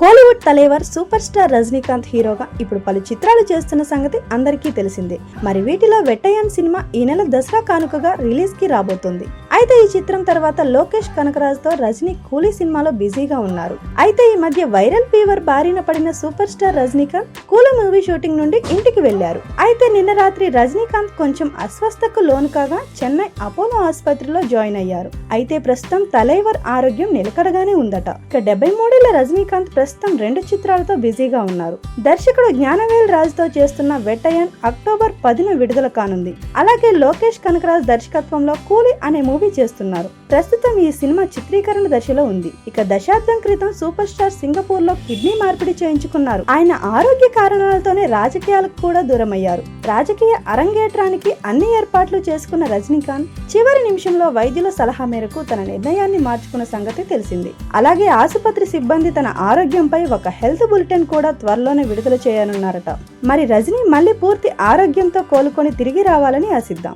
Kollywood Thalaivar super star Rajinikanth హీరోగా ఇప్పుడు పలు చిత్రాలు చేస్తున్న సంగతి అందరికీ తెలిసిందే. మరి వీటిలో వెట్టయాన్ సినిమా ఈ నెల దసరా కానుకగా రిలీజ్ కి రాబోతుంది. అయితే ఈ చిత్రం తర్వాత లోకేష్ కనకరాజ్ తో రజనీ కూలీ సినిమాలో బిజీగా ఉన్నారు. అయితే ఈ మధ్య వైరల్ ఫీవర్ బారిన పడిన సూపర్ స్టార్ రజనీకాంత్ కూలీ మూవీ షూటింగ్ నుండి ఇంటికి వెళ్లారు. అయితే నిన్న రాత్రి రజనీకాంత్ కొంచెం అస్వస్థకు లోను కాగా చెన్నై అపోలో ఆసుపత్రిలో జాయిన్ అయ్యారు. అయితే ప్రస్తుతం తలైవర్ ఆరోగ్యం నిలకడగానే ఉందట. ఇక 73 ఏళ్ల రజనీకాంత్ ప్రస్తుతం 2 చిత్రాలతో బిజీగా ఉన్నారు. దర్శకుడు జ్ఞానవేల్ రాజ్ తో చేస్తున్న వెట్టయాన్ అక్టోబర్ 10న విడుదల కానుంది. అలాగే లోకేష్ కనకరాజ్ దర్శకత్వంలో కూలీ అనే మూవీ చేస్తున్నారు. ప్రస్తుతం ఈ సినిమా చిత్రీకరణ దశలో ఉంది. ఇక దశాబ్దం క్రితం సూపర్ స్టార్ సింగపూర్ లో కిడ్నీ మార్పిడి చేయించుకున్నారు. ఆయన ఆరోగ్య కారణాలతోనే రాజకీయాలకు కూడా దూరమయ్యారు. రాజకీయ అరంగేట్రానికి అన్ని ఏర్పాట్లు చేసుకున్న రజనీకాంత్ చివరి నిమిషంలో వైద్యుల సలహా మేరకు తన నిర్ణయాన్ని మార్చుకున్న సంగతి తెలిసింది. అలాగే ఆసుపత్రి సిబ్బంది తన ఆరోగ్యంపై ఒక హెల్త్ బులెటిన్ కూడా త్వరలోనే విడుదల చేయనున్నారట. మరి రజనీ మళ్ళీ పూర్తి ఆరోగ్యంతో కోలుకొని తిరిగి రావాలని ఆశిద్దాం.